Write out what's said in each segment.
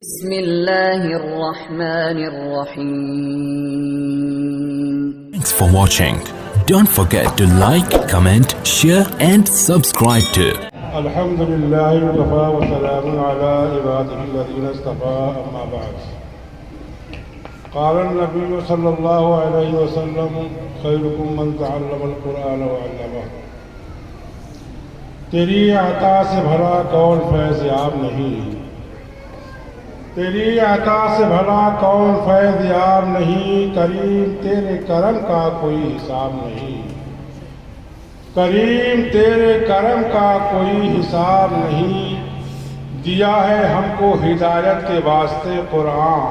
بسم الله الرحمن الرحيم. Thanks for watching. Don't forget to like, comment, share and subscribe to الحمد لله وكفى وسلام على عباده الذين اصطفى أما بعد. قال النبي صلى الله عليه وسلم خيركم من تعلم القرآن وعلمه. تیری عطا سے بھلا کون فیض یاب نہیں، تیری عطا سے بھلا کون فیض یاب نہیں، کریم تیرے کرم کا کوئی حساب نہیں، کریم تیرے کرم کا کوئی حساب نہیں، دیا ہے ہم کو ہدایت کے واسطے قرآن،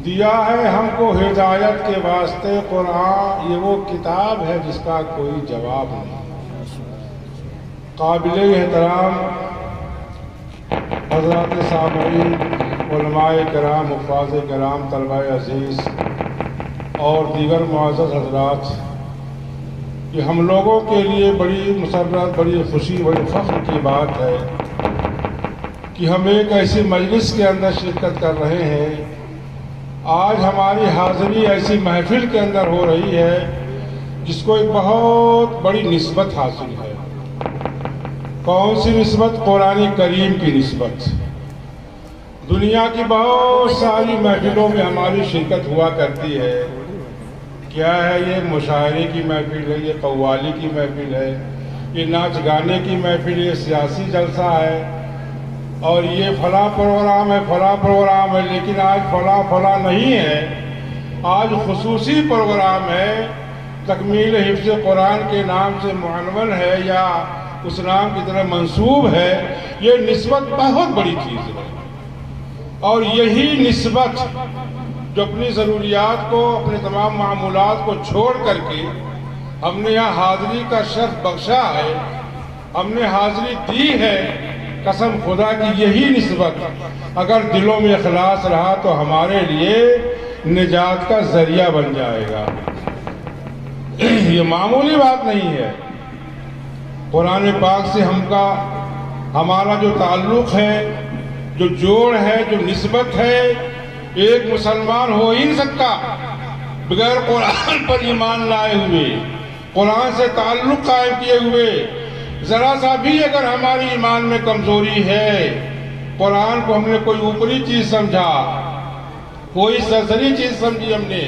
دیا ہے ہم کو ہدایت کے واسطے قرآن، یہ وہ کتاب ہے جس کا کوئی جواب نہیں۔ قابل احترام حضرات سامعین، علماء کرام، حفاظ کرام، طلبہ عزیز اور دیگر معزز حضرات، یہ ہم لوگوں کے لیے بڑی مسرت، بڑی خوشی، بڑی فخر کی بات ہے کہ ہم ایک ایسی مجلس کے اندر شرکت کر رہے ہیں۔ آج ہماری حاضری ایسی محفل کے اندر ہو رہی ہے جس کو ایک بہت بڑی نسبت حاصل ہے۔ کون سی نسبت؟ قرآن کریم کی نسبت۔ دنیا کی بہت ساری محفلوں میں ہماری شرکت ہوا کرتی ہے۔ کیا ہے؟ یہ مشاعرے کی محفل ہے، یہ قوالی کی محفل ہے، یہ ناچ گانے کی محفل ہے، یہ سیاسی جلسہ ہے، اور یہ فلاں پروگرام ہے، فلاں پروگرام ہے۔ لیکن آج فلاں نہیں ہے، آج خصوصی پروگرام ہے، تکمیل حفظ قرآن کے نام سے معنون ہے یا اس نام کی طرح منسوب ہے۔ یہ نسبت بہت بڑی چیز ہے، اور یہی نسبت جو اپنی ضروریات کو، اپنے تمام معمولات کو چھوڑ کر کے ہم نے یہاں حاضری کا شرف بخشا ہے، ہم نے حاضری دی ہے، قسم خدا کی یہی نسبت اگر دلوں میں اخلاص رہا تو ہمارے لیے نجات کا ذریعہ بن جائے گا۔ یہ معمولی بات نہیں ہے۔ قرآن پاک سے ہمارا جو تعلق ہے، جو جوڑ ہے، جو نسبت ہے، ایک مسلمان ہو ہی نہیں سکتا بغیر قرآن پر ایمان لائے ہوئے، قرآن سے تعلق قائم کیے ہوئے۔ ذرا سا بھی اگر ہماری ایمان میں کمزوری ہے، قرآن کو ہم نے کوئی اوپری چیز سمجھا، کوئی سرسری چیز سمجھی ہم نے،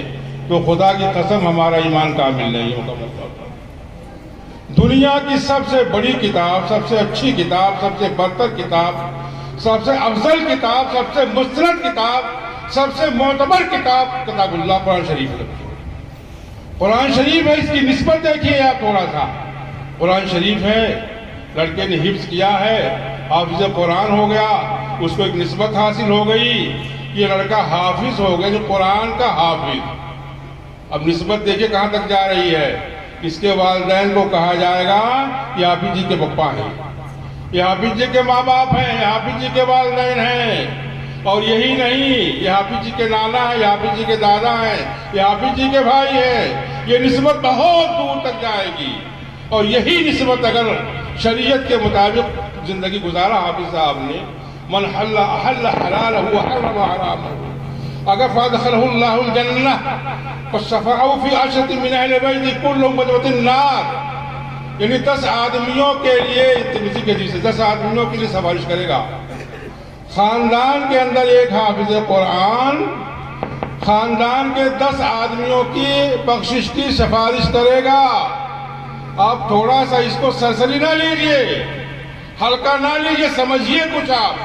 تو خدا کی قسم ہمارا ایمان کامل نہیں ہوگا۔ دنیا کی سب سے بڑی کتاب، سب سے اچھی کتاب، سب سے برتر کتاب، سب سے افضل کتاب، سب سے مستند کتاب، سب سے معتبر کتاب کتاب اللہ قرآن شریف ہے۔ قرآن شریف ہے، اس کی نسبت دیکھیے آپ تھوڑا سا۔ قرآن شریف ہے، لڑکے نے حفظ کیا ہے، حافظ قرآن ہو گیا، اس کو ایک نسبت حاصل ہو گئی، یہ لڑکا حافظ ہو گیا، جو قرآن کا حافظ۔ اب نسبت دیکھیے کہاں تک جا رہی ہے۔ اس کے والدین کو کہا جائے گا یہ حافظ جی کے پپا ہیں، یہ حافظ جی کے ماں باپ ہیں، یہ حافظ جی کے والدین ہیں، اور یہی نہیں، یہ حافظ جی کے نانا ہیں، یہ حافظ جی کے دادا ہیں، یہ حافظ جی کے بھائی ہیں۔ یہ نسبت بہت دور تک جائے گی، اور یہی نسبت اگر شریعت کے مطابق زندگی گزارا حافظ صاحب نے، من حل احل حلالہ وحرم حرامہ، اگر فادخلہ اللہ الجنہ فشفعہ فی عشرۃ من اہل بیت کلہم بدعۃ النار، یعنی 10 آدمیوں کے لیے، ترمذی کے حدیث ہے، 10 آدمیوں کے لیے سفارش کرے گا۔ خاندان کے اندر ایک حافظ قرآن خاندان کے 10 آدمیوں کی بخشش کی سفارش کرے گا۔ آپ تھوڑا سا اس کو سرسری نہ لیجئے، ہلکا نہ لیجئے، سمجھیے کچھ۔ آپ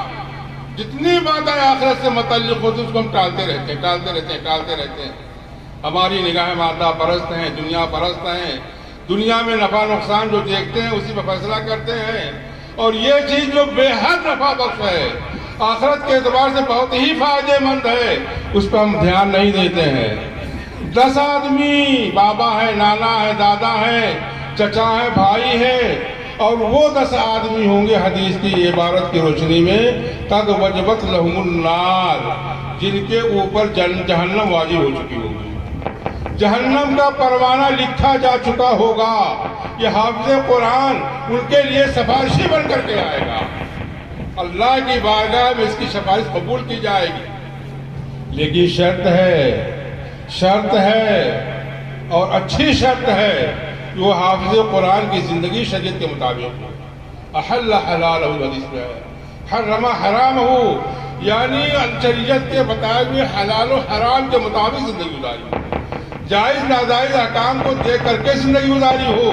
جتنی باتیں آخرت سے متعلق ہوتی اس کو ہم ٹالتے رہتے ہیں۔ ہماری نگاہیں مادہ پرست ہیں، دنیا پرست ہیں، دنیا میں نفع نقصان جو دیکھتے ہیں اسی پہ فیصلہ کرتے ہیں، اور یہ چیز جو بے حد نفع بخش ہے، آخرت کے اعتبار سے بہت ہی فائدہ مند ہے، اس پہ ہم دھیان نہیں دیتے ہیں۔ 10 آدمی، بابا ہے، نانا ہے، دادا ہے، چچا ہے، بھائی ہے، اور وہ 10 آدمی ہوں گے حدیث کی عبارت کی روشنی میں قد وجبت لہم النار، جن کے اوپر جہنم واجب ہو چکی ہوگی، جہنم کا پروانہ لکھا جا چکا ہوگا۔ یہ حافظ قرآن ان کے لیے سفارشی بن کر کے آئے گا۔ اللہ کی بارگاہ میں اس کی سفارش قبول کی جائے گی، لیکن شرط ہے اور اچھی شرط ہے کہ وہ حافظ قرآن کی زندگی شریعت کے مطابق ہو۔ احل حلالہ حدیث میں ہے، حرم حرام ہو، یعنی شریعت کے بتائے ہوئے حلال و حرام کے مطابق زندگی گزاری، جائز ناجائز احکام کو دیکھ کر کے زندگی گزاری ہو،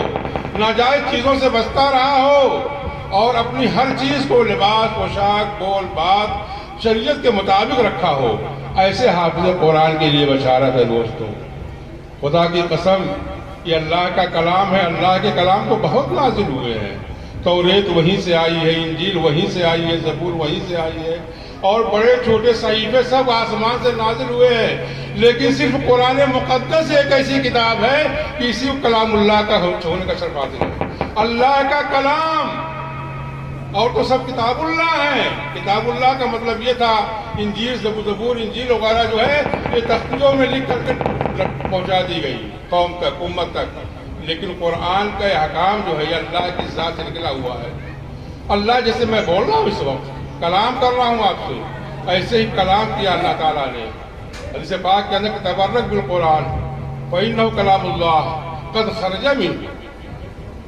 ناجائز چیزوں سے بچتا رہا ہو اور اپنی ہر چیز کو لباس، پوشاک، بول بات شریعت کے مطابق رکھا ہو، ایسے حافظ قرآن کے لیے بشارت ہے دوستو۔ خدا کی قسم یہ اللہ کا کلام ہے، اللہ کے کلام کو بہت نازل ہوئے ہیں، توریت وہیں سے آئی ہے، انجیل وہیں سے آئی ہے، زبور وہیں سے آئی ہے، اور بڑے چھوٹے صحیفے سب آسمان سے نازل ہوئے ہیں، لیکن صرف قرآن مقدس ایک ایسی کتاب ہے کہ اسی کو کلام اللہ کا ہونے کا شرف حاصل ہے، اللہ کا کلام، اور تو سب کتاب اللہ ہیں۔ کتاب اللہ کا مطلب یہ تھا انجیل، زبور، انجیل وغیرہ جو ہے یہ تختیوں میں لکھ کر کے پہنچا دی گئی قوم تک، امت تک، لیکن قرآن کا احکام جو ہے یہ اللہ کی ذات سے نکلا ہوا ہے۔ اللہ جیسے میں بول رہا ہوں اس وقت کلام کر رہا ہوں آپ سے، ایسے ہی کلام کیا اللہ تعالیٰ نے حدیث پاک کے اندر تبرک بالقرآن فإنہ کلام اللہ قد خرج منہ،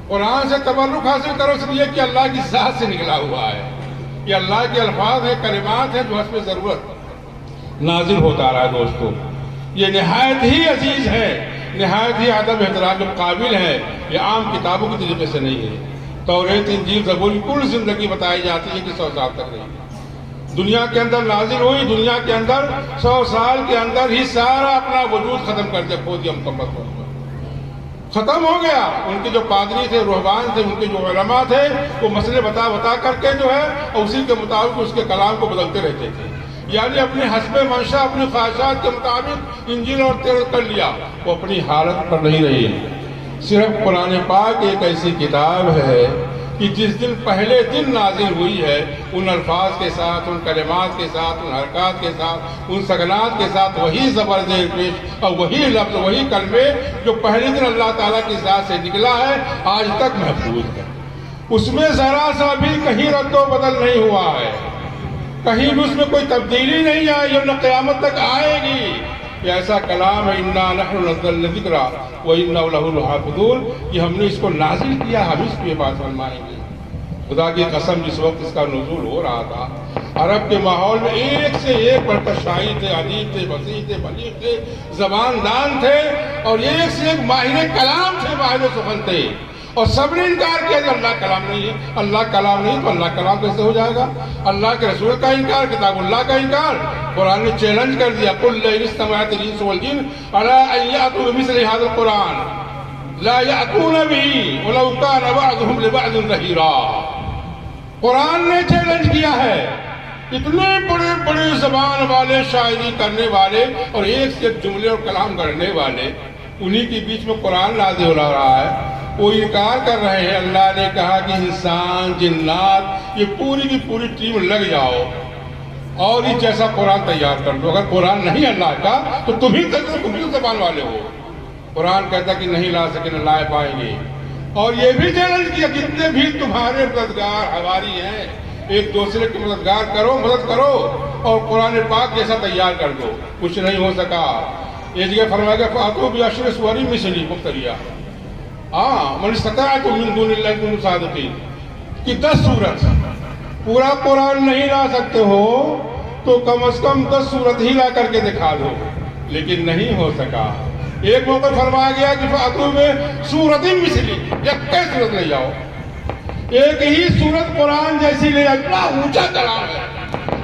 قرآن سے تبرک حاصل کرو، اس لیے کہ اللہ کی ذات سے نکلا ہوا ہے، یہ اللہ کے الفاظ ہیں، کلمات ہیں جو حسب ضرورت نازل ہوتا رہا ہے دوستو۔ یہ نہایت ہی عزیز ہے، نہایت ہی ادب احترام کے قابل ہے، یہ عام کتابوں کے طریقے سے نہیں ہے۔ توریت، انجیل، زبور کی کل زندگی بتائی جاتی ہے کہ 100 سال تک رہی، دنیا کے اندر نازل ہوئی، دنیا کے اندر 100 سال کے اندر ہی سارا اپنا وجود ختم کر دیا، کھو دیا، مکمل ہو گیا، ختم ہو گیا۔ ان کے جو پادری تھے، روحبان تھے، ان کے جو علماء تھے، وہ مسئلے بتا کر کے جو ہے اسی کے مطابق اس کے کلام کو بدلتے رہتے تھے، یعنی اپنے حسب منشا، اپنی خواہشات کے مطابق انجیل اور تورات کر لیا، وہ اپنی حالت پر نہیں رہی۔ صرف قرآن پاک ایک ایسی کتاب ہے کہ جس دن پہلے دن نازل ہوئی ہے، ان الفاظ کے ساتھ، ان کلمات کے ساتھ، ان حرکات کے ساتھ، ان سکنات کے ساتھ وہی زبر زیر پیش اور وہی لفظ، وہی کلمے جو پہلے دن اللہ تعالیٰ کی ذات سے نکلا ہے آج تک محفوظ ہے۔ اس میں ذرا سا بھی کہیں رد و بدل نہیں ہوا ہے، کہیں بھی اس میں کوئی تبدیلی نہیں آئی جو نہ قیامت تک آئے گی۔ یہ ایسا کلام ہے، انا نحن نزلنا الذکر وانا لہ لحافظون، یہ ہم نے اس کو نازل کیا، ہم اس پہ بات فرمائیں گے۔ خدا کی قسم جس وقت اس کا نزول ہو رہا تھا، عرب کے ماحول میں ایک سے ایک بڑھ کر شاعر تھے، ادیب تھے، فصیح تھے، بلیغ تھے، زبان دان تھے، اور ایک سے ایک ماہر کلام تھے، ماہر سخن تھے، اور سب نے انکار کیا کہ اللہ کلام نہیں ہے، اللہ کلام نہیں تو اللہ کلام کیسے ہو جائے گا؟ اللہ کے رسول کا انکار، کتاب اللہ کا انکار۔ قرآن نے چیلنج کر دیا، قل لئن اجتمعت الانس والجن علی ان یأتوا بمثل هذا القرآن لا یأتون به ولو کان بعضهم لبعض ظہیرا۔ قرآن نے چیلنج کیا ہے، اتنے بڑے بڑے زبان والے، شاعری کرنے والے اور ایک سے ایک جملے اور کلام گڑھنے والے، انہی کے بیچ میں قرآن نازل ہو رہا ہے، وہ انکار کر رہے ہیں۔ اللہ نے کہا کہ انسان، جنات، یہ پوری کی پوری ٹیم لگ جاؤ اور اس جیسا قرآن تیار کر دو۔ اگر قرآن نہیں اللہ کا تو تم ہی زبان والے ہو۔ قرآن کہتا کہ نہیں لا سکے، نہ لا پائیں گے۔ اور یہ بھی چیلنج کیا، جتنے بھی تمہارے مددگار حواری ہیں، ایک دوسرے کی مدد کرو اور قرآن پاک جیسا تیار کر دو۔ کچھ نہیں ہو سکا۔ یہ جگہ فرمایا گیا فَأْتُوا بِعَشْرِ سُوَرٍ مِثْلِهِ مُفْتَرِيَاتٍ، من استطاع من دون اللہ ان صادقین، کہ 10 سورت پورا قرآن نہیں لا سکتے ہو تو کم از کم 10 سورت ہی لا کر کے دکھا دو، لیکن نہیں ہو سکا۔ ایک موقع فرمایا گیا کہ فَأْتُوا بِسُورَةٍ مِثْلِهِ، یکے سورت لے جاؤ، ایک ہی سورت قرآن جیسی لے جاؤ۔ اتنا اونچا کلام ہے،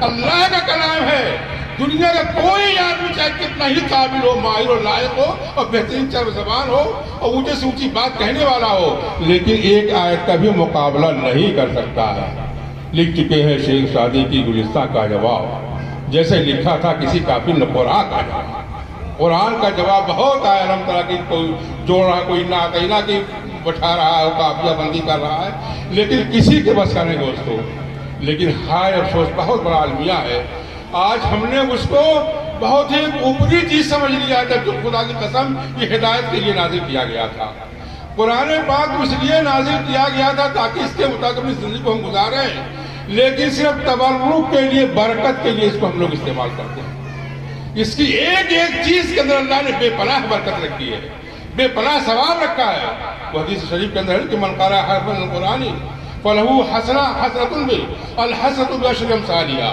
اللہ کا کلام ہے، دنیا کا کوئی آدمی چاہے کتنا ہی قابل ہو، ماہر و لائق ہو اور بہترین چرب زبان ہو اور اونچے سے اونچی بات کہنے والا ہو، لیکن ایک آیت کا بھی مقابلہ نہیں کر سکتا ہے۔ لکھ چکے ہیں شیخ سعدی کی گلستہ کا جواب، جیسے لکھا تھا کسی کافر نے قرآن کا جواب۔ قرآن کا جواب بہت آیا، علم طرح کی کوئی جوڑ رہا، کوئی نعتینہ کی بٹھا رہا ہے، قافیہ بندی کر رہا ہے، لیکن کسی کے بس کا نہیں دوستو۔ لیکن ہائے افسوس، بہت بڑا المیہ ہے، آج ہم نے اس کو بہت ہی اوپری چیز سمجھ لیا، جبکہ خدا کی قسم یہ ہدایت کے لیے نازل کیا گیا تھا۔ قرآن پاک اس لیے نازل کیا گیا تھا تاکہ اس کے مطابق اپنی زندگی کو ہم گزاریں، لیکن صرف تبرک کے لیے، برکت کے لیے اس کو ہم لوگ استعمال کرتے ہیں۔ اس کی ایک ایک چیز کے اندر اللہ نے بے پناہ برکت رکھی ہے، بے پناہ ثواب رکھا ہے۔ وہ حدیث شریف کے اندر ہے کہ من قرأ حرفا من القرآن فلہ حسنۃ الحسنۃ بعشر امثالها،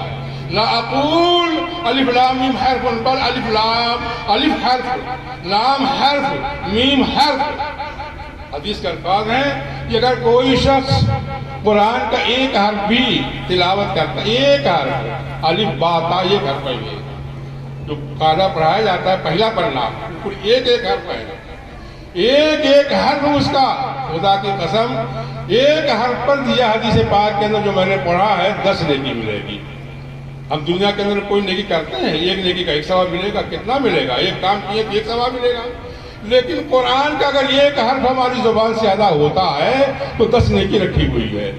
لا اقول الف لام میم حرف بل الف لام، الف حرف، لام حرف، میم حرف۔ حدیث کے الفاظ ہیں کہ اگر کوئی شخص قرآن کا ایک حرف بھی تلاوت کرتا ہے، ایک حرف، الف با تا، ایک حرف ہے، جو قاعدہ پڑھایا جاتا ہے پہلا پڑھنا، بالکل ایک ایک حرف ہے، ایک ایک حرف اس کا، خدا کی قسم ایک حرف پر دیا حدیث پاک کے اندر جو میں نے پڑھا ہے 10 نیکی ملے گی۔ ہم دنیا کے اندر کوئی نیکی کرتے ہیں، ایک نیکی کا ایک ثواب ملے گا، کتنا ملے گا؟ ایک کام کیے تو ایک ثواب ملے گا، لیکن قرآن کا اگر ایک حرف ہماری زبان سے ادا ہوتا ہے تو 10 نیکی رکھی ہوئی ہے۔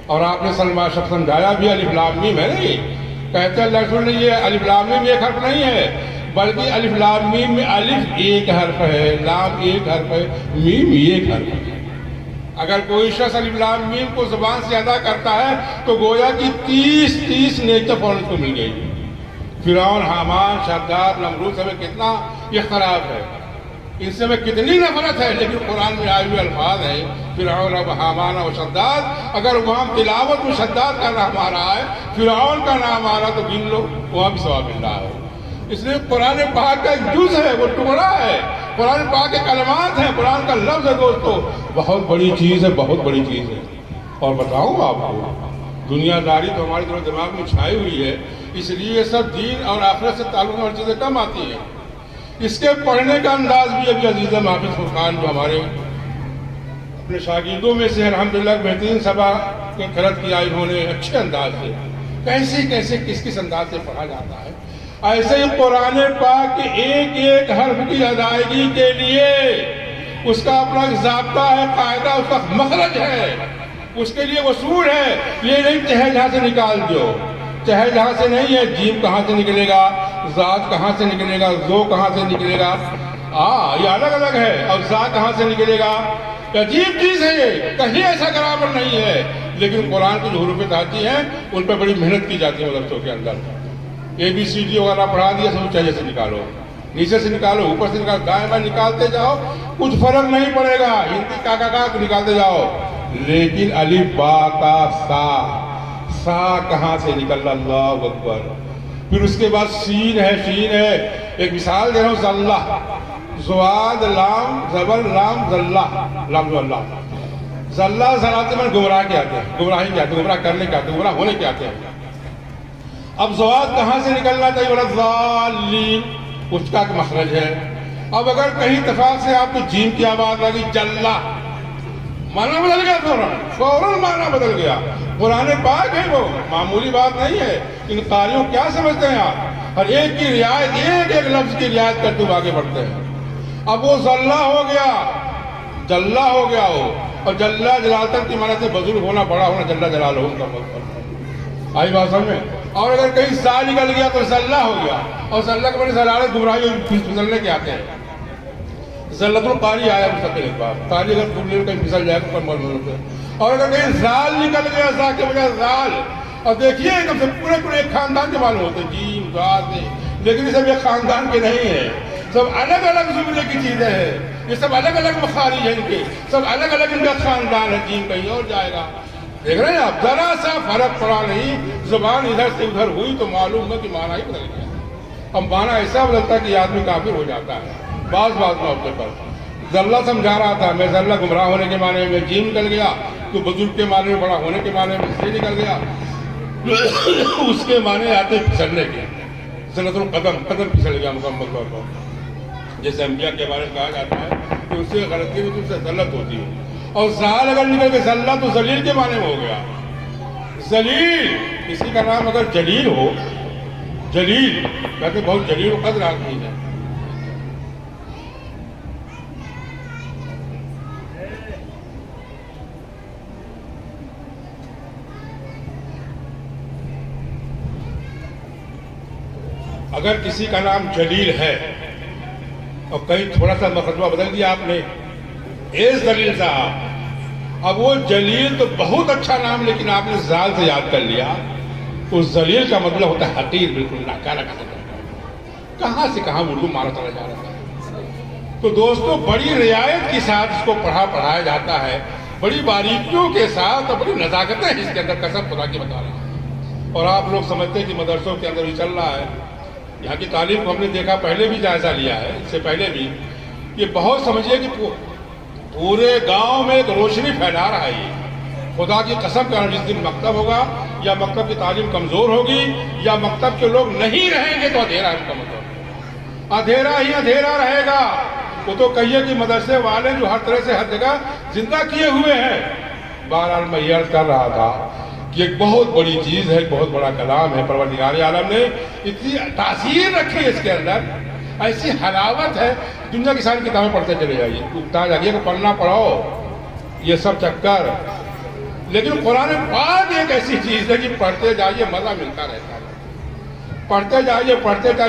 اور آپ نے سلمان شخص سمجھایا بھی الف لام میم ہے نہیں، کہتے ہیں اللہ رسول نے یہ الف لام میم ایک حرف نہیں ہے، بلکہ الف لام میم میں الف ایک حرف ہے، لام ایک حرف ہے، میم ایک حرف ہے۔ اگر کوئی شخص الف لام میم کو زبان سے ادا کرتا ہے تو گویا کی 30 نیکیاں فوراً کو مل گئی۔ فرعون، حامان، شداد، نمرود سے ہمیں کتنا اختلاف ہے، ان سے ہمیں کتنی نفرت ہے، لیکن قرآن میں آئے ہوئے الفاظ ہیں فرعون و حامان و شداد۔ اگر وہاں تلاوت میں شداد کا نام آ رہا ہے، فرعون کا نام آ رہا تو گن لو، وہاں بھی ثواب مل رہا ہے۔ اس لیے قرآن پاک کا ایک جز ہے، وہ ٹکڑا ہے، قرآن پاک کے کلمات ہیں، قرآن کا لفظ ہے دوستو، بہت بڑی چیز ہے، بہت بڑی چیز ہے۔ اور بتاؤں آپ کو، دنیا داری تو ہمارے دماغ میں چھائی ہوئی ہے، اس لیے سب دین اور آخرت سے تعلق والی چیزیں کم آتی ہیں۔ اس کے پڑھنے کا انداز بھی ابھی عزیز حافظ فرقان جو ہمارے اپنے شاگردوں میں سے الحمدللہ بہترین سبا کے خرد کیا انہوں نے اچھے انداز سے، کیسے کس انداز سے پڑھا جاتا ہے۔ ایسے ہی قرآن پاک کے ایک ایک حرف کی ادائیگی کے لیے اس کا اپنا ضابطہ ہے، قاعدہ، اس کا مخرج ہے، اس کے لیے اصول ہے۔ یہ نہیں چہل جہاں سے نکال دو، چہل جہاں سے نہیں ہے، جیم کہاں سے نکلے گا، ذات کہاں سے نکلے گا، زو کہاں سے نکلے گا، یہ الگ الگ ہے، اور ذات کہاں سے نکلے گا، عجیب چیز ہے یہ، کہیں ایسا گرامر نہیں ہے۔ لیکن قرآن کی جو حروف تہجی ہیں ان پہ بڑی محنت کی جاتی ہے مدرسوں کے اندر۔ ABCD وغیرہ پڑھا دیا، سب چاہیے سے نکالو، نیچے سے نکالو، اوپر سے نکالو، دائیں بائیں نکالتے جاؤ، کچھ فرق نہیں پڑے گا، ہندی کا نکالتے جاؤ۔ لیکن الف با تا سا کہاں سے نکل، اللہ اکبر۔ پھر اس کے بعد سین ہے، ایک مثال دے رہا ہوں، زلہ، زواد لام زبر لام زلہ، لام زلہ، زلہ زلاتے من گمراہ کے آتے ہیں، گمراہی کے آتے ہیں، گمراہ کرنے کے آتے ہیں، گمراہ ہونے کے آتے ہیں۔ اب زواد کہاں سے نکلنا چاہیے، بولا ظالین، اس کا ایک مخرج ہے۔ اب اگر کہیں اتفاق سے آپ کو جیم کی آواز لگی، جلہ، معنی بدل گیا، فوراً معنی بدل گیا۔ قرآن پاک ہے، وہ معمولی بات نہیں ہے۔ ان قاریوں کیا سمجھتے ہیں آپ، ہر ایک کی رعایت، ایک ایک لفظ کی رعایت کرتے ہوئے آگے بڑھتے ہیں۔ اب وہ زلہ ہو گیا، جلہ ہو گیا ہو، اور جلہ جلالتن کی معنی سے بزرگ ہونا، بڑا ہونا، جلہ جلال ہو کا مطلب آئی بات سمجھ میں۔ اور اگر کہیں سا نکل گیا تو زلہ ہو گیا، اور زلہ کے بڑے زلالت گمراہی پھسلنے کے آتے ہیں۔ زلت القاری آیا مستقل ایک بار، قاری اگر پھولنے کہیں پھسل جائے تو مر ہوتے ہیں۔ اور اگر کہیں زال نکل گیا، زا کے بجائے زال، اور دیکھیے ایک سے پورے ایک خاندان کے معلوم ہوتے ہیں، جیم زاد نے، لیکن یہ سب ایک خاندان کے نہیں ہیں، سب الگ الگ زمرے کی چیزیں ہیں، یہ سب الگ الگ مخارج ہیں، ان کے سب الگ الگ ان کا خاندان ہے، جیم کہیں اور جائے گا۔ دیکھ رہے ہیں آپ، ذرا سا فرق پڑا نہیں، زبان ادھر سے ادھر ہوئی تو معلوم ہے کہ معنی ہی بدل گیا۔ اب معنی ایسا بدلتا ہے کہ آدمی کافر ہو جاتا ہے۔ بعض موقع پر زلہ سمجھا رہا تھا میں، زلہ گمراہ ہونے کے معنی میں، جیم نکل گیا تو بزرگ کے معنی میں، بڑا ہونے کے معنی میں سے نکل گیا، اس کے معنی آتے پھسلنے کے، زلت القدم، قدم پھسل گیا مکمل طور پر، جیسے انبیاء کے بارے میں کہا جاتا ہے کہ اس سے غلطی میں اس سے ذلت ہوتی ہے۔ اور زال اگر نکل کے زلہ تو ذلیل کے معنی میں ہو گیا، ذلیل، کسی کا نام اگر جلیل ہو، جلیل کہتے بہت جلیل و قدر آدمی ہے۔ اگر کسی کا نام جلیل ہے اور کہیں تھوڑا سا مقدمہ بدل دیا آپ نے، اے ذلیل صاحب، اب وہ جلیل تو بہت اچھا نام، لیکن آپ نے زال سے یاد کر لیا. اس ذلیل کا مطلب ہوتا ہے حقیر، بالکل ناکارہ قسم کا. کہاں سے کہاں اردو مارا چلا جا رہا ہے. تو دوستوں بڑی رعایت کے ساتھ اس کو پڑھایا جاتا ہے، بڑی باریکیوں کے ساتھ اور بڑی نزاکتیں اس کے اندر، قسم خدا کی بتا رہا ہوں. اور آپ لوگ سمجھتے ہیں کہ مدرسوں کے اندر بھی چل رہا ہے. یہاں کی تعلیم کو ہم نے دیکھا، پہلے بھی جائزہ لیا ہے، اس سے پہلے بھی. یہ بہت سمجھیے کہ پورے گاؤں میں ایک روشنی پھیلا رہا ہے. یہ خدا کی قسم کا جس دن مکتب ہوگا یا مکتب کی تعلیم کمزور ہوگی یا مکتب کے لوگ نہیں رہیں گے تو اندھیرا ہے. ان کا مطلب اندھیرا ہی اندھیرا رہے گا. وہ تو کہیے کہ مدرسے والے جو ہر طرح سے ہر جگہ زندہ کیے ہوئے ہیں. بہرحال میں یہ عرض کر رہا تھا کہ ایک بہت بڑی چیز ہے، ایک بہت بڑا کلام ہے. پروردگار عالم نے اتنی تاثیر رکھی ہے اس کے اندر، ایسی حلاوت ہے. دنیا کی ساری کتابیں پڑھتے چلے جائیے، اکتا جائیے کہ پڑھنا پڑھو یہ سب چکر. لیکن قرآن پاک ایک ایسی چیز ہے کہ پڑھتے جائیے مزہ ملتا رہتا ہے. پڑھتے جائیے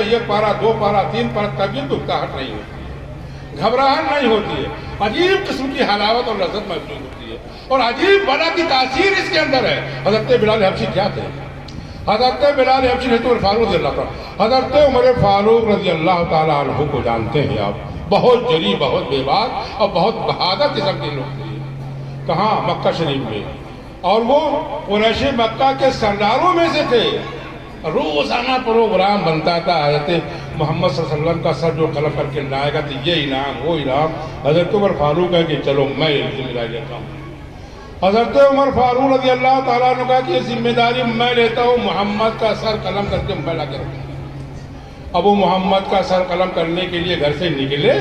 ایک پارہ، دو پارہ، تین پارہ، طبیعت اکتاہٹ نہیں ہوتی، گھبراہٹ نہیں ہوتی ہے. عجیب قسم کی حلاوت اور لذت محسوس ہوتی ہے، اور عجیب بلا کی تاثیر اس کے اندر ہے. حضرت بلال حبشی کیا تھے؟ حضرت بلال حبشی حضرت عمر فاروق رضی اللہ تعالیٰ، حضرت عمر فاروق رضی اللہ تعالیٰ عنہ کو جانتے ہیں آپ. بہت جری، بہت بے باک اور بہت بہادر قسم کے لوگ تھے. کہاں؟ مکہ شریف میں. اور وہ قریش مکہ کے سرداروں میں سے تھے. روزانہ پروگرام بنتا تھا، حضرت محمد صلی اللہ علیہ وسلم کا سر جو قلم کر کے لائے گا تو یہ انعام وہ انعام. حضرت عمر فاروق ہے کہ چلو میں ذمہ داری لیتا ہوں. حضرت عمر فاروق رضی اللہ تعالیٰ عنہ کا کہ یہ ذمہ داری میں لیتا ہوں، محمد کا سر قلم کر کے میں لا کے رکھتا ہوں. اب وہ محمد کا سر قلم کرنے کے لیے گھر سے نکلے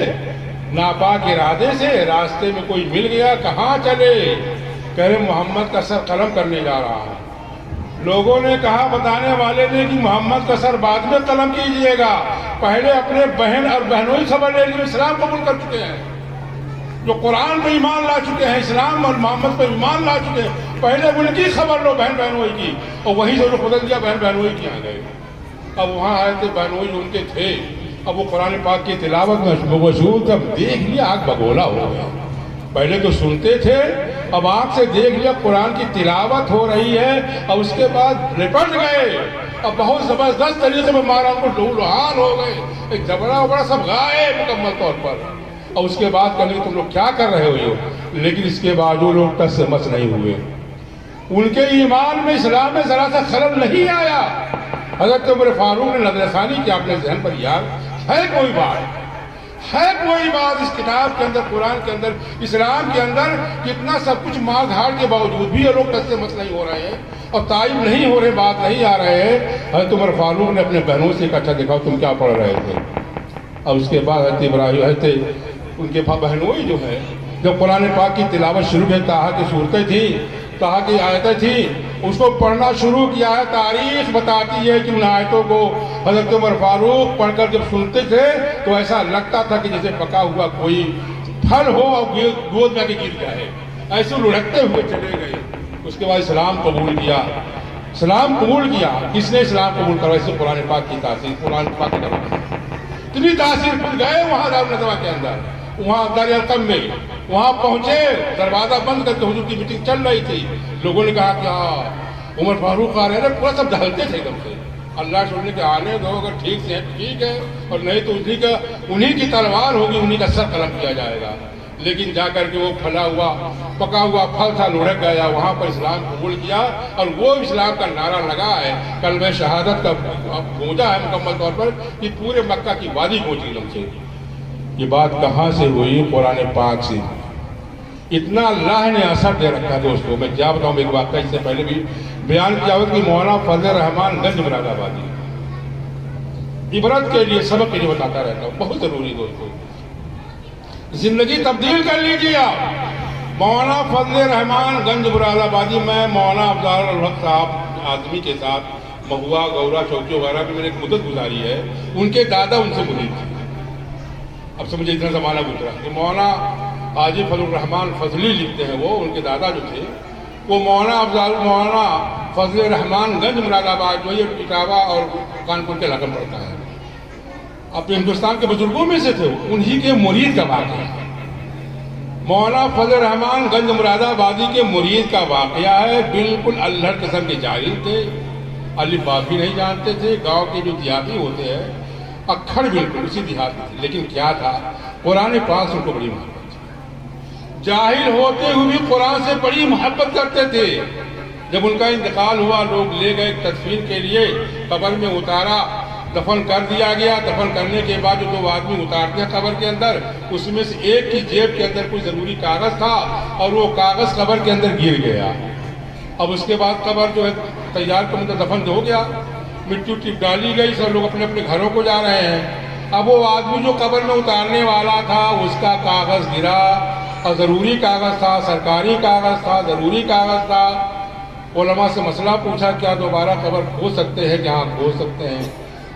ناپاک ارادے سے. راستے میں کوئی مل گیا، کہاں چلے؟ کہہ رہے محمد کا سر قلم کرنے جا رہا ہے. لوگوں نے کہا، بتانے والے نے، کہ محمد کا سر بعد میں قلم کیجئے گا، پہلے اپنے بہن اور بہنوئی خبر لے لیجیے. اسلام قبول کر چکے ہیں، جو قرآن پہ ایمان لا چکے ہیں، اسلام اور محمد پہ ایمان لا چکے ہیں، پہلے ان کی خبر لو، بہن بہنوئی کی. اور وہیں سے انہوں نے بدل دیا، بہن بہنوئی کی آ گئے. اب وہاں آئے تھے بہنوئی ان کے تھے. اب وہ قرآن پاک کی تلاوت میں مشغول تھے. اب دیکھ لیا آگ بگولا ہو گیا. پہلے تو سنتے تھے، اب آنکھ سے دیکھ لیا قرآن کی تلاوت ہو رہی ہے. اور اس کے بعد لپٹ گئے. اب بہت زبردست طریقے میں مارا، ان کو لہولہان ہو گئے. ایک جبڑا وبڑا سب گائے مکمل طور پر. اور اس کے بعد کہنے تم لوگ کیا کر رہے ہو؟ لیکن اس کے بعد وہ لوگ ٹس سے مس نہیں ہوئے. ان کے ایمان میں، اسلام میں ذرا سا خلل نہیں آیا. حضرت عمر فاروق نے نظر ثانی کیا اپنے ذہن پر، یار ہے کوئی بات اس کتاب کے اندر، قرآن کے اندر، اسلام کے اندر کتنا سب کچھ مار دھاڑ کے باوجود بھی یہ لوگ ٹس سے مس نہیں ہو رہے ہیں اور تائب نہیں ہو رہے، بات نہیں آ رہے ہیں. حضرت عمر فاروق نے اپنے بہنوں سے کہا، اچھا دکھاؤ تم کیا پڑھ رہے تھے. اور اس کے بعد حضرت ابراہیم، حضرت ان کے بہنوئی جو ہے، جب قرآن پاک کی تلاوت شروع کی، طٰہٰ کی صورتیں تھیں، طٰہٰ کی آیتیں تھیں، اس کو پڑھنا شروع کیا ہے. تاریخ بتاتی ہے کہ ان آیتوں کو حضرت عمر فاروق پڑھ کر جب سنتے تھے تو ایسا لگتا تھا کہ جیسے پکا ہوا کوئی پھل ہو اور گود میں کے گر جائے. ایسے لڑکتے ہوئے چلے گئے. اس کے بعد اسلام قبول کیا. کس نے اسلام قبول کرا؟ اسے قرآن پاک کی تاثیر، قرآن پاک کی اتنی تاثیر. پھر گئے وہاں دارالندوہ کے اندر، وہاں دار ارقم میں، وہاں پہنچے، دروازہ بند کر کے حضور کی میٹنگ چل رہی تھی. لوگوں نے کہا کہ ہاں عمر فاروق آ رہے ہیں. پورا سب ڈھلتے تھے کم سے. اللہ سننے کے آنے دو، اگر ٹھیک سے ٹھیک ہے، اور نہیں تو انہی کی تلوار ہوگی، انہی کا سر قلم کیا جائے گا. لیکن جا کر کے وہ پھلا ہوا پکا ہوا پھل تھا، لڑک گیا. وہاں پر اسلام قبول کیا اور وہ اسلام کا نعرہ لگا ہے، کلمہ شہادت کا گونجا ہے مکمل طور پر کہ پورے مکہ کی وادی گونجی لم سے. یہ بات کہاں سے ہوئی؟ قرآن پاک سے. اتنا اللہ نے اثر دے رکھا ہے دوستوں. میں کیا بتاؤں، ایک واقعہ اس سے پہلے بھی بیان کیا ہوا کہ مولانا فضل الرحمان گنج مراد آبادی، عبرت کے لیے، سبق کے لیے بتاتا رہتا ہوں، بہت ضروری دوستوں. زندگی تبدیل کر لیجیے آپ. مولانا فضل الرحمان گنج مراد آبادی میں مولانا افضال الحق صاحب آدمی کے ساتھ مہوا گورا چوکی وغیرہ میں میں نے ایک مدت گزاری ہے. ان کے دادا ان سے مرید تھے. اب سمجھے اتنا زمانہ گزرا کہ مولانا حاجی فضل الرحمان فضلی لکھتے ہیں. وہ ان کے دادا جو تھے وہ مولانا فضل الرحمان گنج مراد آباد جو یہ اٹاوا اور کانپور کے علاقے میں پڑتا ہے. اپنے ہندوستان کے بزرگوں میں سے تھے. انہی کے مرید کا واقعہ ہے. مولانا فضل رحمان گنج مراد آبادی کے مرید کا واقعہ ہے. بالکل اللہ قسم کے جاہل تھے, الف با بھی نہیں جانتے تھے. گاؤں کے جو دیہاتی ہوتے ہیں اکھڑ بالکل اسی دیہاتی تھے, لیکن کیا تھا قرآن پاک ان کو بڑی محبت تھی. جاہل ہوتے ہوئے بھی قرآن سے بڑی محبت کرتے تھے. جب ان کا انتقال ہوا لوگ لے گئے تدفین کے لیے, قبر میں اتارا, دفن کر دیا گیا. دفن کرنے کے بعد جو 2 آدمی اتارتے ہیں قبر کے اندر, اس میں سے ایک کی جیب کے اندر کوئی ضروری کاغذ تھا اور وہ کاغذ قبر کے اندر گر گیا. اب اس کے بعد قبر جو ہے تیار کے اندر دفن ہو گیا, مٹی وٹی ڈالی گئی, سب لوگ اپنے اپنے گھروں کو جا رہے ہیں. اب وہ آدمی جو قبر میں اتارنے والا تھا اس کا کاغذ گرا, اور ضروری کاغذ تھا, سرکاری کاغذ تھا, ضروری کاغذ تھا. علماء سے مسئلہ پوچھا کیا دوبارہ قبر کھود سکتے ہیں؟ کہ ہاں کھود سکتے ہیں.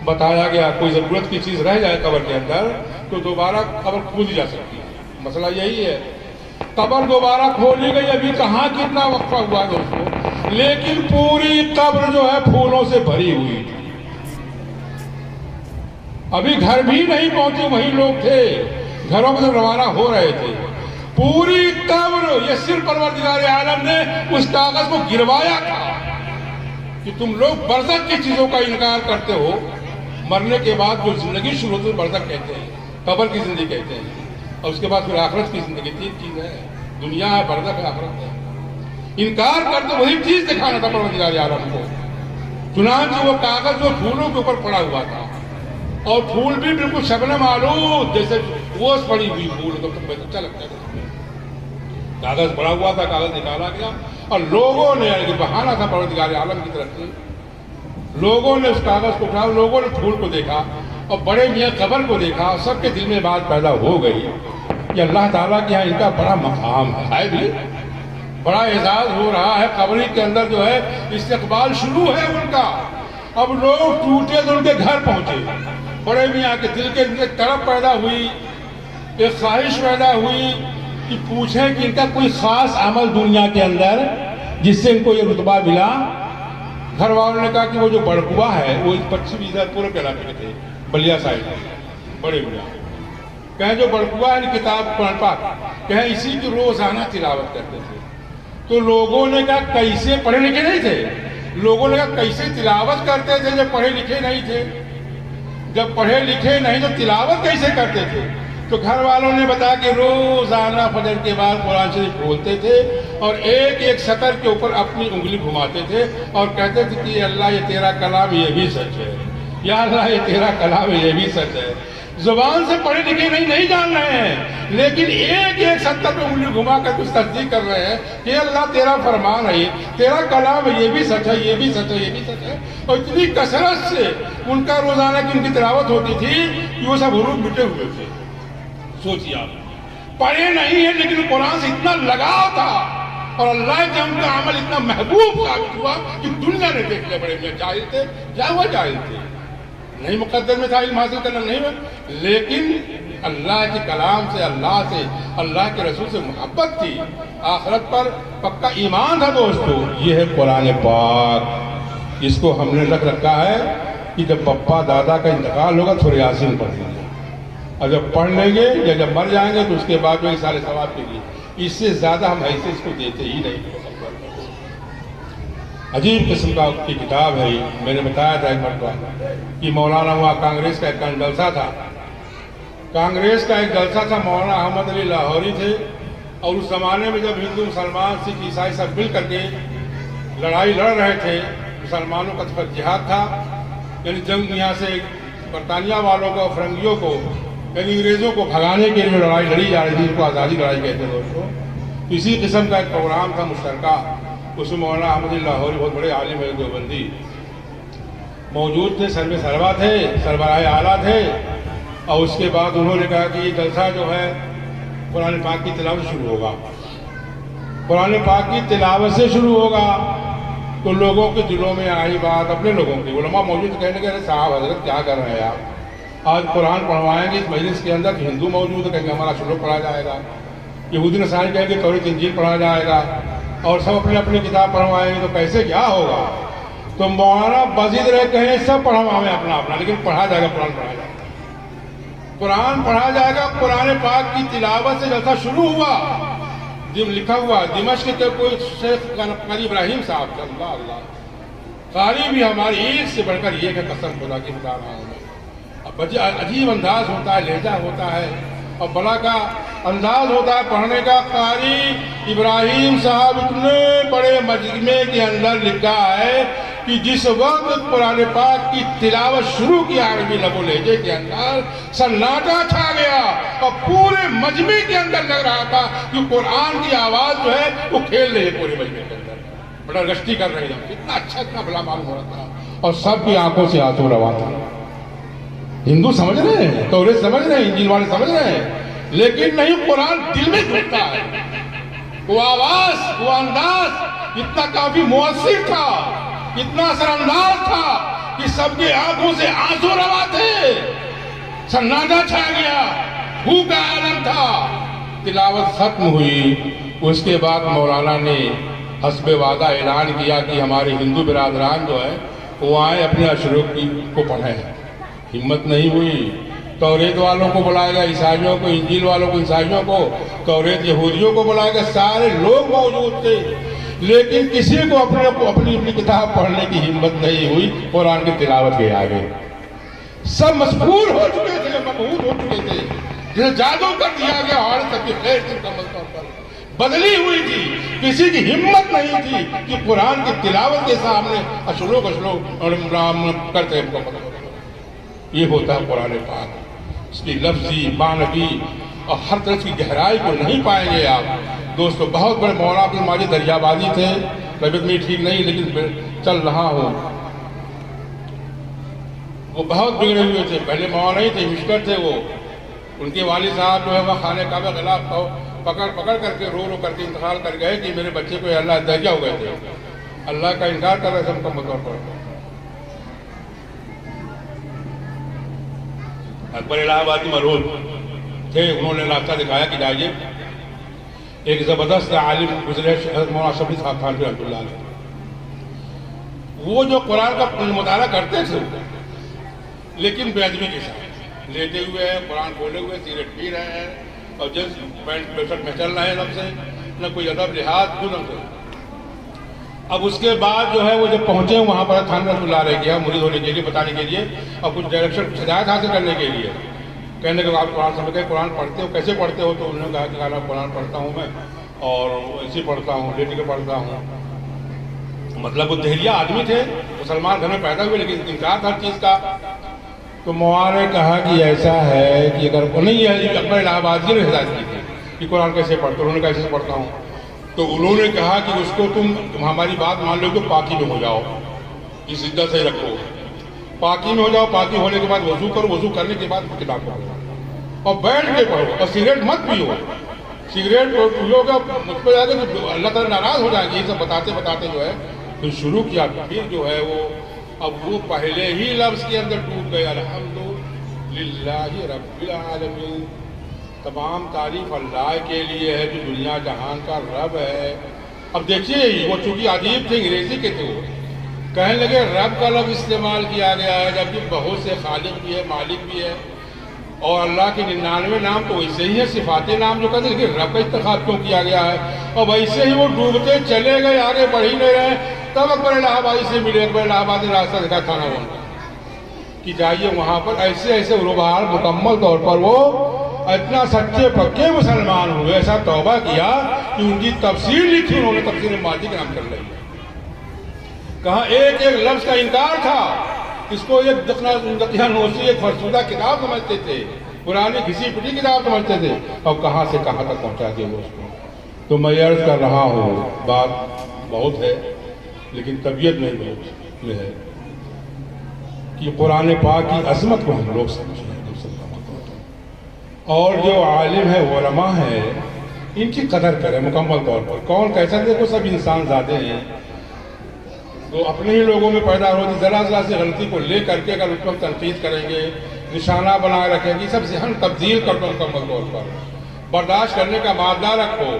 بتایا گیا کوئی ضرورت کی چیز رہ جائے قبر کے اندر تو دوبارہ قبر کھودی جا سکتی ہے. مسئلہ یہی ہے. قبر دوبارہ کھولی گئی. ابھی کہاں کتنا وقفہ ہوا دوستوں, لیکن پوری قبر جو ہے پھولوں سے بھری ہوئی تھی. ابھی گھر بھی نہیں پہنچے, وہی لوگ تھے, گھروں سے روانہ ہو رہے تھے. پوری قبر, یہ صرف پروردگار عالم نے اس کاغذ کو گروایا تھا کہ تم لوگ برزخ کی چیزوں کا انکار کرتے ہو. مرنے کے بعد جو زندگی شروع ہوتی ہے برزخ کہتے ہیں, قبر کی زندگی کہتے ہیں, اور اس کے بعد پھر آخرت کی زندگی. 3 چیزیں ہیں, دنیا ہے, برزخ ہے, آخرت ہے. انکار کرتے وہی چیز دکھانا تھا پروردگار عالم کو. چنانچہ وہ کاغذ جو پھولوں کے اوپر پڑا ہوا تھا, اور پھول بھی بالکل شبنم آلود جیسے اوس پڑی ہوئی پھول, تو بہت اچھا لگتا ہے. کاغذ پڑا ہوا تھا, کاغذ نکالا گیا, اور لوگوں نے, یعنی بہانہ تھا پروردگار عالم کی طرف سے, لوگوں نے اس کاغذ کو اٹھایا, لوگوں نے پھول کو دیکھا اور بڑے میاں قبر کو دیکھا, اور سب کے دل میں بات پیدا ہو گئی کہ اللہ تعالیٰ کے یہاں ان کا بڑا مقام ہے بھی, بڑا اعزاز ہو رہا ہے. قبری کے اندر جو ہے استقبال شروع ہے ان کا. اب لوگ ٹوٹے تو ان کے گھر پہنچے. بڑے میاں کے دل کے اندر تڑپ پیدا ہوئی, ایک خواہش پیدا ہوئی کہ پوچھیں کہ ان کا کوئی خاص عمل دنیا کے اندر جس سے ان کو یہ رتبہ ملا. گھر والوں نے کہا کہ وہ جو بڑکوا ہے وہ 25 پورے کے علاقے میں تھے, بلیا سائڈ, بڑے میاں کہیں جو بڑکوا ہے کتاب قرآن پاک, کہیں اسی کی روزانہ تلاوت کرتے تھے. تو لوگوں نے کہا کیسے, پڑھے لکھے نہیں تھے, لوگوں نے کہا کیسے تلاوت کرتے تھے جب پڑھے لکھے نہیں تھے, جب پڑھے لکھے نہیں تو تلاوت کیسے کرتے تھے. تو گھر والوں نے بتایا کہ روزانہ فجر کے بعد قرآن شریف کھولتے تھے اور ایک ایک سطر کے اوپر اپنی انگلی گھماتے تھے اور کہتے تھے کہ اللہ یہ تیرا کلام یہ بھی سچ ہے, یا اللہ یہ تیرا کلام یہ بھی سچ ہے. زبان سے پڑھے لکھے نہیں جان رہے ہیں, لیکن ایک ایک سطر پہ انگلی گھما کر کچھ تصدیق کر رہے ہیں کہ اللہ تیرا فرمان ہے, تیرا کلام ہے, یہ بھی سچ ہے, یہ بھی سچ ہے, یہ بھی سچ ہے. اور اتنی کثرت سے ان کا روزانہ کی ان کی تلاوت ہوتی تھی کہ وہ سب حروف مٹے ہوئے تھے. سوچیے آپ, پڑھے نہیں ہیں لیکن قرآن سے اتنا لگاؤ تھا, اور اللہ کے ان کا عمل اتنا محبوب ثابت ہوا کہ دنیا نے دیکھ لیا. بڑے میاں جاہل تھے, کیا ہوا جاہل تھے, نہیں مقدر میں تھا علم حاصل کرنا, نہیں, لیکن اللہ کے کلام سے, اللہ کے رسول سے محبت تھی, آخرت پر پکا ایمان تھا. دوستو یہ ہے قرآن پاک, اس کو ہم نے رکھ رکھا ہے کہ جب پپا دادا کا انتقال ہوگا تو یاسین پڑھ لیں گے, اور جب پڑھ لیں گے یا جب مر جائیں گے تو اس کے بعد جو سارے ثواب کے لیے, اس سے زیادہ ہم ایسے اس کو دیتے ہی نہیں. عجیب قسم کی کتاب ہے. میں نے بتایا تھا ایک مرتبہ کہ مولانا وہاں کانگریس کا ایک جلسہ تھا, کانگریس کا ایک جلسہ تھا. مولانا احمد علی لاہوری تھے, اور اس زمانے میں جب ہندو مسلمان سکھ عیسائی سب مل کر کے لڑائی لڑ رہے تھے, مسلمانوں کا جہاد تھا, یعنی جنگ یہاں سے برطانیہ والوں کو, فرنگیوں کو, یعنی انگریزوں کو بھگانے کے لیے لڑائی لڑی جا رہی تھی, اس کو آزادی لڑائی کہتے ہیں دوستوں. اسی قسم کا ایک پروگرام تھا مشترکہ, اس میں مولانا احمد اللہ لاہوری بہت بڑے عالم ہے دیوبندی موجود تھے, سر میں سروا تھے, سربراہ اعلیٰ تھے. اور اس کے بعد انہوں نے کہا کہ یہ جلسہ جو ہے قرآن پاک کی تلاوت شروع ہوگا, قرآن پاک کی تلاوت سے شروع ہوگا. تو لوگوں کے دلوں میں آئی بات, اپنے لوگوں کی, علماء موجود کہنے کے صاحب حضرت کیا کر رہے ہیں آپ, آج قرآن پڑھوائیں گے اس مجلس کے اندر, ہندو موجود ہے کہیں گے ہمارا شروع پڑھا جائے گا, یہودی نصارانی کہیں گے توریت انجیل پڑھا جائے گا, اور سب اپنی اپنی کتاب پڑھوائیں گے, تو کیسے کیا ہوگا. تو مولانا بزید رہے کہیں سب پڑھوائیں اپنا اپنا, لیکن پڑھا جائے گا, قرآن پڑھا جائے گا. قرآن پڑھا جائے گا. قرآن پاک کی تلاوت سے جلسہ شروع ہوا. لکھا ہوا دمشق کے کوئی شیخ قاری ابراہیم صاحب کا، اللہ اللہ قاری بھی ہماری ایک سے بڑھ کر یہ کہ قسم خدا کی بتا رہا ہوں میں. عجیب انداز ہوتا ہے، لہجہ ہوتا ہے اور بڑا کا انداز ہوتا ہے پڑھنے کا. قاری ابراہیم صاحب اتنے بڑے مجمع کے اندر لکھا ہے کہ جس وقت قرآن پاک کی تلاوت شروع کی عربی لب و لہجے کے اندر سناٹا چھا گیا اور پورے مجمع کے اندر لگ رہا تھا کہ قرآن کی آواز جو ہے وہ کھیل رہی ہے پورے مجمع کے اندر، بڑا گشتی کر رہی ہے. اتنا اچھا اتنا بھلا معلوم ہو رہا تھا اور سب کی آنکھوں سے آنسو روا تھا. ہندو سمجھ رہے ہیں، توریت سمجھ رہے ہیں، انجیل والے سمجھ رہے ہیں، لیکن نہیں، قرآن دل میں گھستا ہے. وہ آواز، وہ انداز اتنا کافی مؤثر تھا، اتنا اثر انداز تھا کہ سب کی آنکھوں سے آنسو روا تھے. سناٹا چھا گیا، بھوک کا عالم تھا. تلاوت ختم ہوئی. اس کے بعد مولانا نے حسب وعدہ اعلان کیا کہ ہمارے ہندو برادران جو ہے وہ آئیں اپنے اشروق کو پڑھیں. ہمت نہیں ہوئی. توریت والوں کو بلایا گیا، عیسائیوں کو، انجیل والوں کو عیسائیوں کو، توریت یہودیوں کو بلایا گیا، سارے لوگ موجود تھے، لیکن کسی کو اپنی کتاب پڑھنے کی ہمت نہیں ہوئی. قرآن کی تلاوت کے آگے سب مسحور ہو چکے تھے، مبہوت ہو چکے تھے، جسے جادو کر دیا گیا اور سب کی خیر سے مکمل طور پر بدلی ہوئی تھی. کسی کی ہمت نہیں تھی کہ قرآن کی تلاوت کے سامنے اشلوک اور کرتے مکمل. یہ ہوتا ہے قرآن پاک. اس کی لفظی، معنوی اور ہر طرح کی گہرائی کو نہیں پائیں گے آپ. دوستو بہت بڑے مولانا عبد المجید دریابادی تھے. طبیعت میں ٹھیک نہیں لیکن چل رہا ہوں. وہ بہت بگڑے ہوئے تھے. پہلے مولانا ہی تھے، مشکر تھے وہ. ان کے والد صاحب جو ہے وہ خانہ کعبہ خلاف پکڑ کر کے رو کر کے انتقال کر گئے کہ میرے بچے کو اللہ درجہ ہو گئے تھے. اللہ کا انکار کر رہے تھے مکمل طور پر. اکبر الہ آبادی مرحوم تھے. انہوں نے راستہ دکھایا کہ جائیے. ایک زبردست عالم گزرے مولانا شفیع صاحب خان رحمۃ اللہ علیہ. وہ جو قرآن کا مطالعہ کرتے تھے لیکن بے ادبی کے ساتھ، لیٹے ہوئے ہیں، قرآن کھولے ہوئے، سگریٹ پی رہے ہیں اور جس پینٹ پیشرٹ میں چل رہے ہیں، سب سے نہ کوئی ادب لحاظ کچھ نہ. اب اس کے بعد جو ہے وہ جب پہنچے وہاں پر تھانہ رسول اللہ علیہ گیا مرید ہونے کے لیے، بتانے کے لیے اور کچھ ڈائریکشن ہدایت حاصل کرنے کے لیے. کہنے کہ آپ قرآن سمجھ گئے، قرآن پڑھتے ہو، کیسے پڑھتے ہو؟ تو انہوں نے کہا کہ میں قرآن پڑھتا ہوں میں اور ایسے پڑھتا ہوں، لیٹ کے پڑھتا ہوں. مطلب وہ دہلیہ آدمی تھے، مسلمان گھر میں پیدا ہوئے لیکن انکار تھا ہر چیز کا. تو مولانا نے کہا کہ ایسا ہے کہ اگر نہیں ہے، اکبر الہ آبادی نے ہدایت کی تھی کہ قرآن کیسے پڑھتے ہو. انہوں نے کہا ایسے پڑھتا ہوں. تو انہوں نے کہا کہ اس کو تم ہماری بات مان لو کہ پاکی میں ہو جاؤ، اس عدت سے رکھو، پاکی میں ہو جاؤ. پاکی ہونے کے بعد وضو کرو، وضو کرنے کے بعد کتاب پڑھو اور بیٹھ کے پڑھو اور سگریٹ مت پیو. سگریٹ پیو گا مجھ پہ جا کے اللہ تعالیٰ ناراض ہو جائیں گے. یہ سب بتاتے جو ہے پھر شروع کیا. پھر جو ہے وہ اب وہ پہلے ہی لفظ کے اندر ٹوٹ گئے، الحمدللہ رب العالمین. تمام تعریف اللہ کے لیے ہے جو دنیا جہان کا رب ہے. اب دیکھیے وہ چونکہ عجیب تھے، انگریزی کے تھے، وہ کہنے لگے رب کا لفظ استعمال کیا گیا ہے جبکہ بہت سے خالق بھی ہے، مالک بھی ہے اور اللہ کے 99 نام تو ویسے ہی ہے، صفات نام جو کہتے ہیں، لیکن رب کا انتخاب کیوں کیا گیا ہے؟ اور ویسے ہی وہ ڈوبتے چلے گئے، آگے بڑھ ہی نہیں رہے. تب اکبر الہ آبادی سے ملے. اکبر الہ آبادی نے راستہ دکھا تھانہ ون کہ جائیے وہاں پر. ایسے ایسے روبہار مکمل طور پر وہ اتنا سچے پکے مسلمان ہوئے، ایسا توبہ کیا کہ ان کی تفسیر لکھی انہوں نے، تفسیر ماضی کے نام کر لی. کہاں ایک ایک لفظ کا انکار تھا. اس کو ایک دقیہ نوسی، ایک فرسودہ کتاب سمجھتے تھے، پرانی گھسی پٹی کتاب سمجھتے تھے. اور کہاں سے کہاں تک پہنچا دیا وہ اس کو. تو میں عرض کر رہا ہوں بات بہت ہے لیکن طبیعت میں بہت ہے کہ قرآن پاک کی عظمت کو ہم لوگ سمجھیں. اور جو عالم ہے، علماء ہیں، ان کی قدر کریں مکمل طور پر. کون کیسا دیکھو سب انسان ذاتے ہیں، تو اپنے ہی لوگوں میں پیدا ہوتی ذرا سے غلطی کو لے کر کے اگر اس پر تنقید کریں گے، نشانہ بنا رکھیں گے، سب ذہن تبدیل کر دو مکمل طور پر. برداشت کرنے کا مادہ رکھو.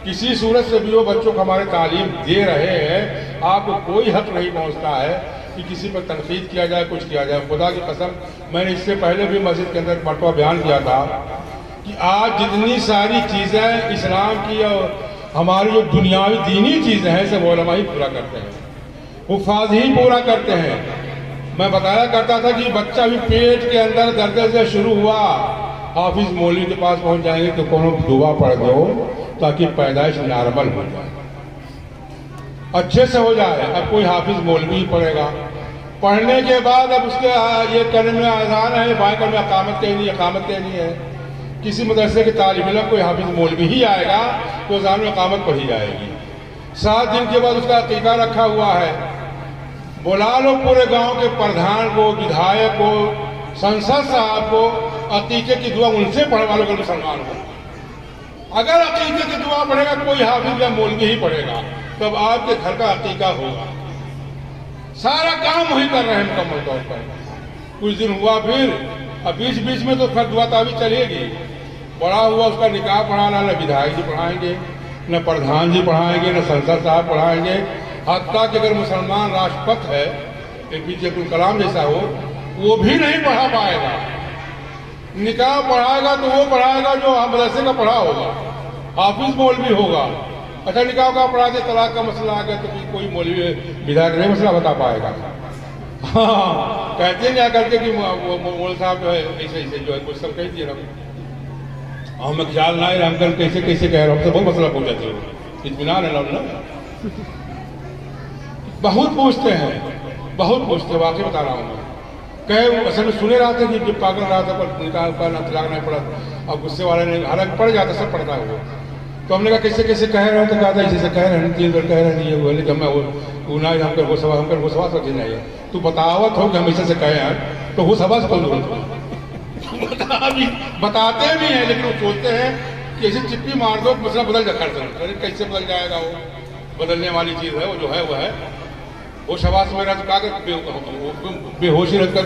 کسی صورت سے بھی وہ بچوں کو ہمارے تعلیم دے رہے ہیں، آپ کو کوئی حق نہیں پہنچتا ہے کہ کسی پر تنقید کیا جائے، کچھ کیا جائے. خدا کی قسم میں نے اس سے پہلے بھی مسجد کے اندر ایک مرتبہ بیان کیا تھا کہ آج جتنی ساری چیزیں اسلام کی اور ہماری جو دنیاوی دینی چیزیں ہیں سب علماء ہی پورا کرتے ہیں، حفاظ ہی پورا کرتے ہیں. میں بتایا کرتا تھا کہ بچہ بھی پیٹ کے اندر درد سے شروع ہوا، حافظ مولوی کے پاس پہنچ جائیں گے تو کون دعا پڑھ دو تاکہ پیدائش نارمل ہو جائے، اچھے سے ہو جائے. اب کوئی حافظ مولوی پڑھے گا، پڑھنے کے بعد اب اس کے یہ کہنے میں اذان ہے، بائیں کرنے میں اقامت کہنی ہے. کسی مدرسے کے طالب علم کوئی حافظ مولوی ہی آئے گا تو اذان میں اقامت پڑھی جائے گی. 7 دن کے بعد اس کا عقیقہ رکھا ہوا ہے، بلا لو پورے گاؤں کے پردھان کو، ودھایک کو، سنسد صاحب کو، عقیقے کی دعا ان سے پڑھوا لو اگر مسلمان ہو. اگر عقیقے کی دعا پڑھے گا کوئی حافظ یا مولوی ہی پڑھے گا تب آپ کے گھر کا عقیقہ ہوگا. سارا کام وہی کر رہے ہیں مکمل طور پر. کچھ دن ہوا پھر اب بیچ میں تو پھر دعا تعویذ چلے گی. بڑا ہوا اس کا نکاح پڑھانا نہ ودھایک جی پڑھائیں گے، نہ پردھان جی پڑھائیں گے، نہ سنسد صاحب پڑھائیں گے. حتیٰ کہ اگر مسلمان راشٹرپت ہے اے پی جے عبد الکلام جیسا ہو وہ بھی نہیں پڑھا پائے گا. نکاح پڑھائے گا تو وہ پڑھائے گا جو مدرسے کا پڑھا ہوگا، حافظ مولوی ہوگا. اچھا نکاح کا پڑھا دے، طلاق کا مسئلہ آ گیا تو کوئی مولوی ودھایک نہیں مسئلہ بتا پائے گا. ہاں کہتے ہیں کیا کرتے کہ مول صاحب جو ہے ایسے جو ہے کچھ سب کہہ دیے نا ہمیں خیال نہ ہے، ہم کیسے کہہ رہے ہو، بہت مسئلہ پوچھا تھے. اطمینان ہے نا، بہت پوچھتے ہیں، واقعی بتا رہا ہوں میں. کہ اصل میں سنے رہا تھا کہ جب پاگل رہا تھا پر نکاح کا نہ طلاق نہیں پڑا اور غصے والے نے حالانکہ پڑھ جاتا سب پڑھتا ہے وہ. تو ہم نے کہا کیسے کہہ رہے ہیں تو کہا تھا اسے کہہ رہے ہیں 3 بار کہہ رہے ہیں یہ وہ کہ میں وہ نہ ہم کر وہ سوا سکتے نہیں ہے. تو بتاوت ہو کہ ہم اسے سے کہے ہیں تو وہ سوا سے کون بتاتے بھی ہیں لیکن وہ سوچتے ہیں کہ ایسی چپی مار دو مسئلہ بدل جائے. کیسے بدل جائے گا؟ وہ بدلنے والی چیز ہے، وہ جو ہے وہ ہے. وہ شواس میں رہ بے ہوشی رکھ کر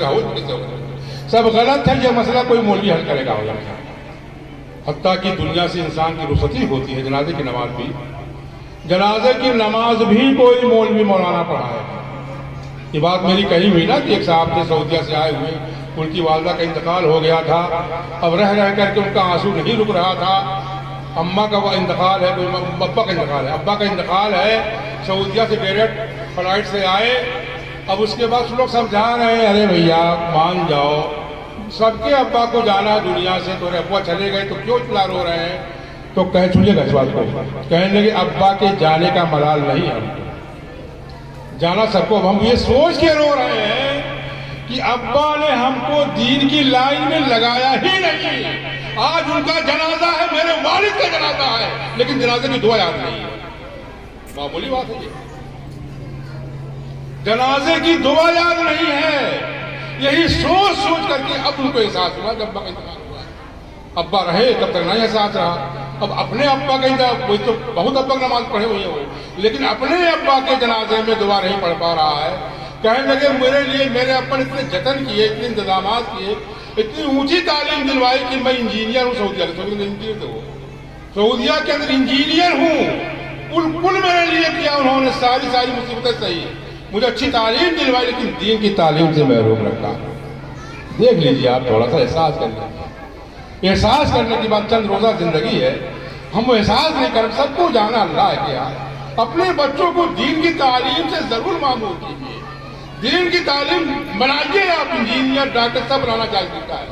سب غلط ہے. یہ مسئلہ کوئی مولوی حل کرے گا ہو جائے. حتیٰ کہ دنیا سے انسان کی رخصتی ہوتی ہے، جنازے کی نماز بھی کوئی مولوی مولانا پڑھائے. یہ بات میری کہی ہوئی نا کہ ایک صاحب تھے سعودیہ سے آئے ہوئے، ان کی والدہ کا انتقال ہو گیا تھا. اب رہ کر کے ان کا آنسو نہیں رک رہا تھا. اماں کا وہ انتقال ہے، ابا کا انتقال ہے. سعودیہ سے ڈائریکٹ فلائٹ سے آئے. اب اس کے بعد لوگ سمجھا رہے ہیں ارے بھیا مان جاؤ، سب کے ابا کو جانا ہے دنیا سے، تو ابا چلے گئے تو کیوں چلا رو رہے ہیں؟ تو سنیے گا اس بات کو، کہنے لگے ابا کے جانے کا ملال نہیں ہم کو، جانا سب کو. ہم یہ سوچ کے رو رہے ہیں کہ ابا نے ہم کو دین کی لائن میں لگایا ہی نہیں. آج ان کا جنازہ ہے، میرے والد کا جنازہ ہے، لیکن جنازے کی دعا یاد نہیں ہے. معمولی بات ہے یہ، جنازے کی دعا یاد نہیں ہے. یہی سوچ کر کے اب ان کو احساس ہوا جب ابا کا انتقال ہوا ہے. ابا رہے تب تک نہیں احساس رہا. اب اپنے ابا کا کوئی تو بہت ابا نماز پڑھے ہوئی ہے وہ، لیکن اپنے ابا کے جنازے میں دعا نہیں پڑھ پا رہا ہے. کہنے لگے میرے لیے میرے ابا نے اتنے جتن کیے، اتنے انتظامات کیے، اتنی اونچی تعلیم دلوائی کہ میں انجینئر ہوں. سعودیہ کے اندر انجینئر ہوں. پل میرے لیے کیا انہوں نے، ساری مصیبتیں صحیح، مجھے اچھی تعلیم دلوائی لیکن دین کی تعلیم سے محروم رکھا. دیکھ لیجیے آپ، تھوڑا سا احساس کر لیجیے. احساس کرنے کی بات چند روزہ زندگی ہے، ہم وہ احساس نہیں کر سب کو جانا اللہ ہے. کیا اپنے بچوں کو دین کی تعلیم سے ضرور معمول کیجیے. دین کی تعلیم بنائیے. آپ انجینئر ڈاکٹر سب بنانا چاہیے،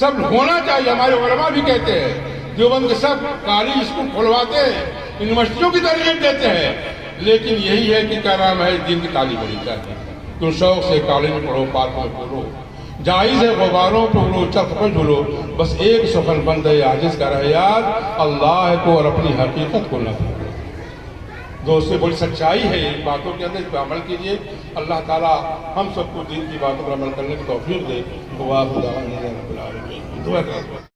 سب ہونا چاہیے. ہمارے علماء بھی کہتے ہیں دیوبند کے سب کالج اسکول کھلواتے ہیں، یونیورسٹیوں کی ترغیب دیتے ہیں، لیکن یہی ہے کہ کیا نام ہے دین کی تعلیم ہونی چاہیے. تو شوق سے کالج میں پڑھو، پارکوں میں پڑھو، جائز ہے غباروں پہ اڑو، چرخ پہ جھولو، بس ایک سخن بند ہے عاجز کا رہے یاد اللہ کو اور اپنی حقیقت کو نہ بھولو. دوستو بڑی سچائی ہے ان باتوں کے اندر، اس پہ عمل کیجیے. اللہ تعالیٰ ہم سب کو دین کی باتوں پر عمل کرنے کی توفیق دے. دعا خدا رب العالمین. دعا کریں.